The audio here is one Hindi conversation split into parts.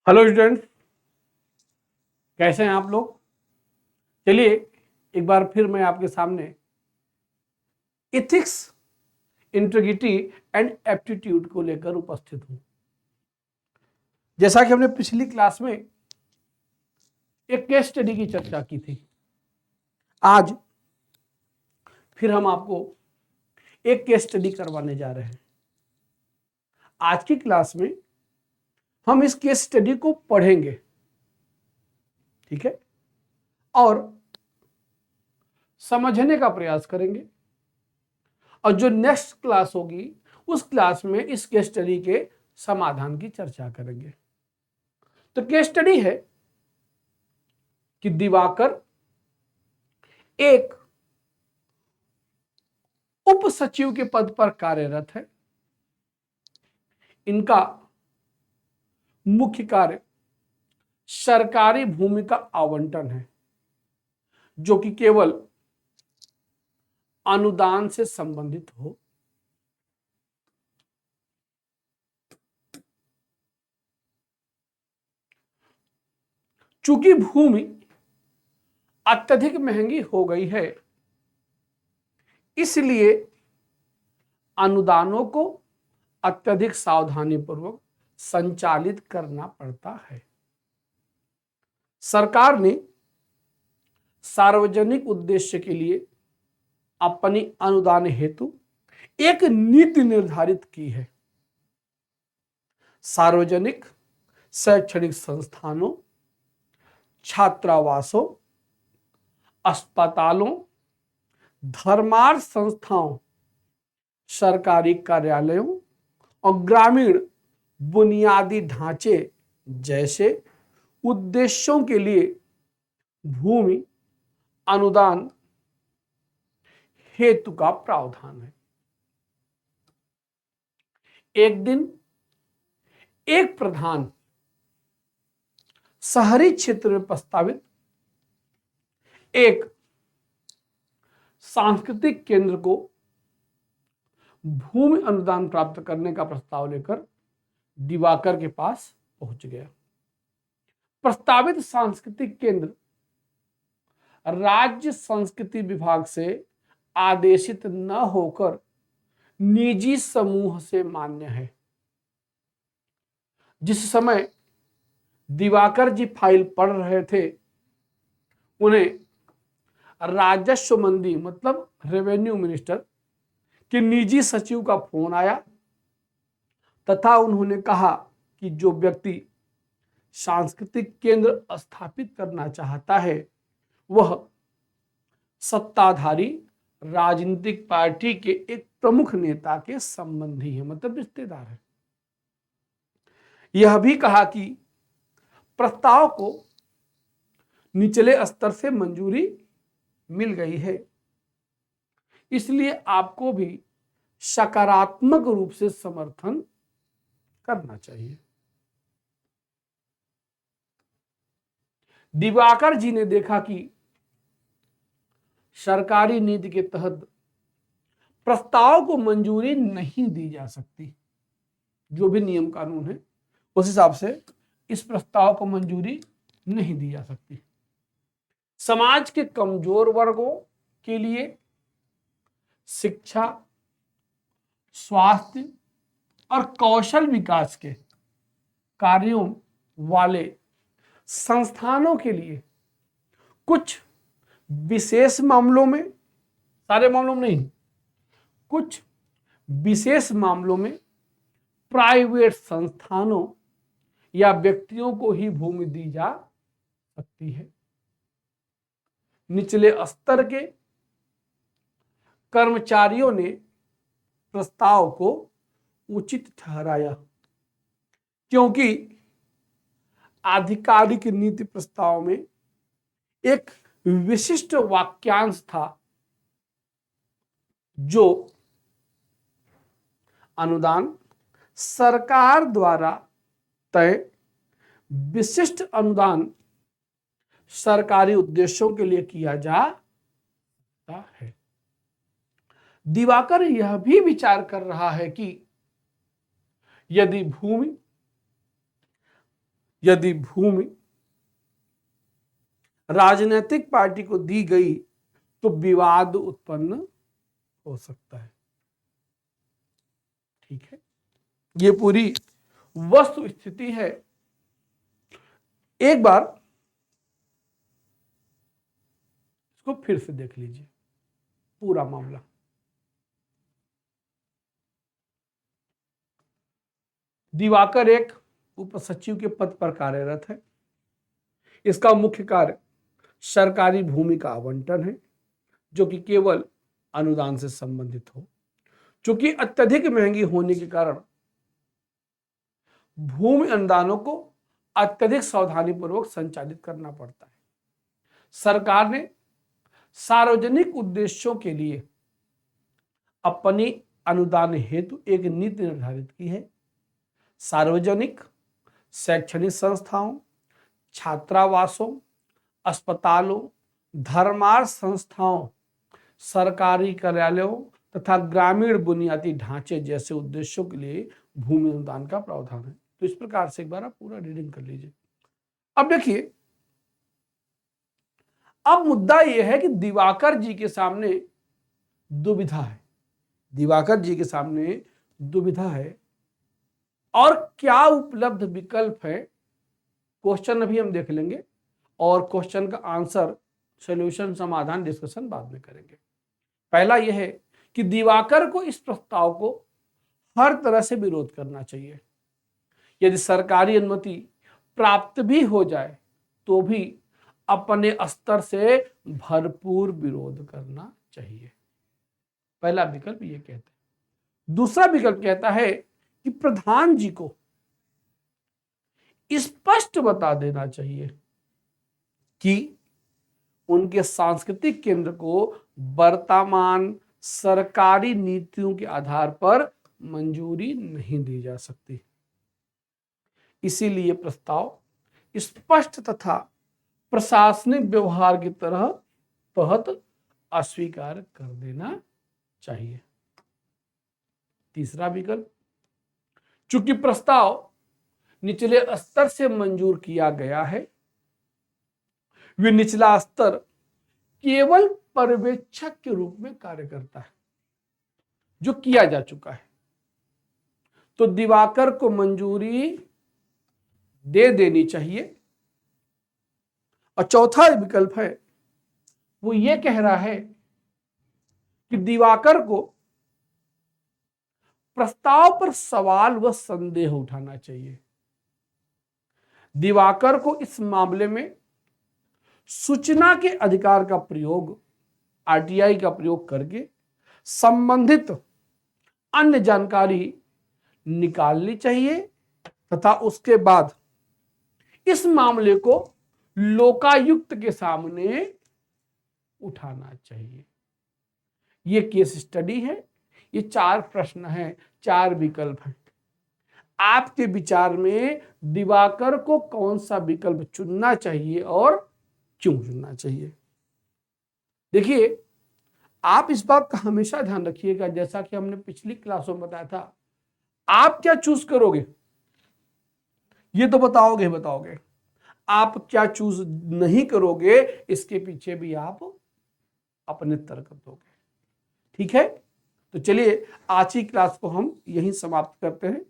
हेलो स्टूडेंट, कैसे हैं आप लोग। चलिए एक बार फिर मैं आपके सामने एथिक्स, इंटीग्रिटी एंड एप्टीट्यूड को लेकर उपस्थित हूं। जैसा कि हमने पिछली क्लास में एक केस स्टडी की चर्चा की थी, आज फिर हम आपको एक केस स्टडी करवाने जा रहे हैं। आज की क्लास में हम इस केस स्टडी को पढ़ेंगे, ठीक है, और समझने का प्रयास करेंगे। और जो नेक्स्ट क्लास होगी उस क्लास में इस केस स्टडी के समाधान की चर्चा करेंगे। तो केस स्टडी है कि दिवाकर एक उप सचिव के पद पर कार्यरत है। इनका मुख्य कार्य सरकारी भूमि का आवंटन है, जो कि केवल अनुदान से संबंधित हो। चूंकि भूमि अत्यधिक महंगी हो गई है, इसलिए अनुदानों को अत्यधिक सावधानी पूर्वक संचालित करना पड़ता है। सरकार ने सार्वजनिक उद्देश्य के लिए अपनी अनुदान हेतु एक नीति निर्धारित की है। सार्वजनिक शैक्षणिक संस्थानों, छात्रावासों, अस्पतालों, धर्मार्थ संस्थाओं, सरकारी कार्यालयों और ग्रामीण बुनियादी ढांचे जैसे उद्देश्यों के लिए भूमि अनुदान हेतु का प्रावधान है। एक दिन एक प्रधान शहरी क्षेत्र में प्रस्तावित एक सांस्कृतिक केंद्र को भूमि अनुदान प्राप्त करने का प्रस्ताव लेकर दिवाकर के पास पहुंच गया। प्रस्तावित सांस्कृतिक केंद्र राज्य संस्कृति विभाग से आदेशित न होकर निजी समूह से मान्य है। जिस समय दिवाकर जी फाइल पढ़ रहे थे, उन्हें राजस्व मंत्री मतलब रेवेन्यू मिनिस्टर के निजी सचिव का फोन आया तथा उन्होंने कहा कि जो व्यक्ति सांस्कृतिक केंद्र स्थापित करना चाहता है वह सत्ताधारी राजनीतिक पार्टी के एक प्रमुख नेता के संबंधी है, मतलब रिश्तेदार है। यह भी कहा कि प्रस्ताव को निचले स्तर से मंजूरी मिल गई है, इसलिए आपको भी सकारात्मक रूप से समर्थन करना चाहिए। दिवाकर जी ने देखा कि सरकारी नीति के तहत प्रस्ताव को मंजूरी नहीं दी जा सकती। जो भी नियम कानून है उस हिसाब से इस प्रस्ताव को मंजूरी नहीं दी जा सकती। समाज के कमजोर वर्गों के लिए शिक्षा, स्वास्थ्य और कौशल विकास के कार्यों वाले संस्थानों के लिए कुछ विशेष मामलों में, सारे मामलों में नहीं, कुछ विशेष मामलों में प्राइवेट संस्थानों या व्यक्तियों को ही भूमि दी जा सकती है। निचले स्तर के कर्मचारियों ने प्रस्ताव को उचित ठहराया, क्योंकि आधिकारिक नीति प्रस्ताव में एक विशिष्ट वाक्यांश था जो अनुदान सरकार द्वारा तय विशिष्ट अनुदान सरकारी उद्देश्यों के लिए किया जा सकता है। दिवाकर यह भी विचार कर रहा है कि यदि भूमि राजनीतिक पार्टी को दी गई तो विवाद उत्पन्न हो सकता है। ठीक है, ये पूरी वस्तु स्थिति है। एक बार इसको फिर से देख लीजिए पूरा मामला। दिवाकर एक उप सचिव के पद पर कार्यरत है। इसका मुख्य कार्य सरकारी भूमि का आवंटन है, जो कि केवल अनुदान से संबंधित हो। चूंकि अत्यधिक महंगी होने के कारण भूमि अनुदानों को अत्यधिक सावधानी पूर्वक संचालित करना पड़ता है। सरकार ने सार्वजनिक उद्देश्यों के लिए अपनी अनुदान हेतु एक नीति निर्धारित की है। सार्वजनिक शैक्षणिक संस्थाओं, छात्रावासों, अस्पतालों, धर्मार्थ संस्थाओं, सरकारी कार्यालयों तथा ग्रामीण बुनियादी ढांचे जैसे उद्देश्यों के लिए भूमि अनुदान का प्रावधान है। तो इस प्रकार से एक बार आप पूरा रीडिंग कर लीजिए। अब देखिए, अब मुद्दा यह है कि दिवाकर जी के सामने दुविधा है। दिवाकर जी के सामने दुविधा है और क्या उपलब्ध विकल्प है, क्वेश्चन अभी हम देख लेंगे और क्वेश्चन का आंसर, सॉल्यूशन, समाधान, डिस्कशन बाद में करेंगे। पहला यह है कि दिवाकर को इस प्रस्ताव को हर तरह से विरोध करना चाहिए। यदि सरकारी अनुमति प्राप्त भी हो जाए तो भी अपने स्तर से भरपूर विरोध करना चाहिए। पहला विकल्प ये कहता है। दूसरा विकल्प कहता है कि प्रधान जी को स्पष्ट बता देना चाहिए कि उनके सांस्कृतिक केंद्र को वर्तमान सरकारी नीतियों के आधार पर मंजूरी नहीं दी जा सकती। इसीलिए प्रस्ताव स्पष्ट तथा प्रशासनिक व्यवहार की तहत अस्वीकार कर देना चाहिए। तीसरा विकल्प, चूंकि प्रस्ताव निचले स्तर से मंजूर किया गया है, वे निचला स्तर केवल पर्यवेक्षक के रूप में कार्य करता है, जो किया जा चुका है, तो दिवाकर को मंजूरी दे देनी चाहिए। और चौथा विकल्प है, वो ये कह रहा है कि दिवाकर को प्रस्ताव पर सवाल व संदेह उठाना चाहिए। दिवाकर को इस मामले में सूचना के अधिकार का प्रयोग, आरटीआई का प्रयोग करके संबंधित अन्य जानकारी निकालनी चाहिए तथा उसके बाद इस मामले को लोकायुक्त के सामने उठाना चाहिए। ये केस स्टडी है, ये 4 प्रश्न हैं, 4 विकल्प हैं। आपके विचार में दिवाकर को कौन सा विकल्प चुनना चाहिए और क्यों चुनना चाहिए? देखिए, आप इस बात का हमेशा ध्यान रखिएगा, जैसा कि हमने पिछली क्लासों में बताया था, आप क्या चूज करोगे ये तो बताओगे, आप क्या चूज नहीं करोगे इसके पीछे भी आप अपने तर्क दोगे। ठीक है, तो चलिए आज की क्लास को हम यहीं समाप्त करते हैं।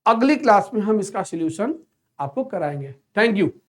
अगली क्लास में हम इसका सॉल्यूशन आपको कराएंगे। Thank you.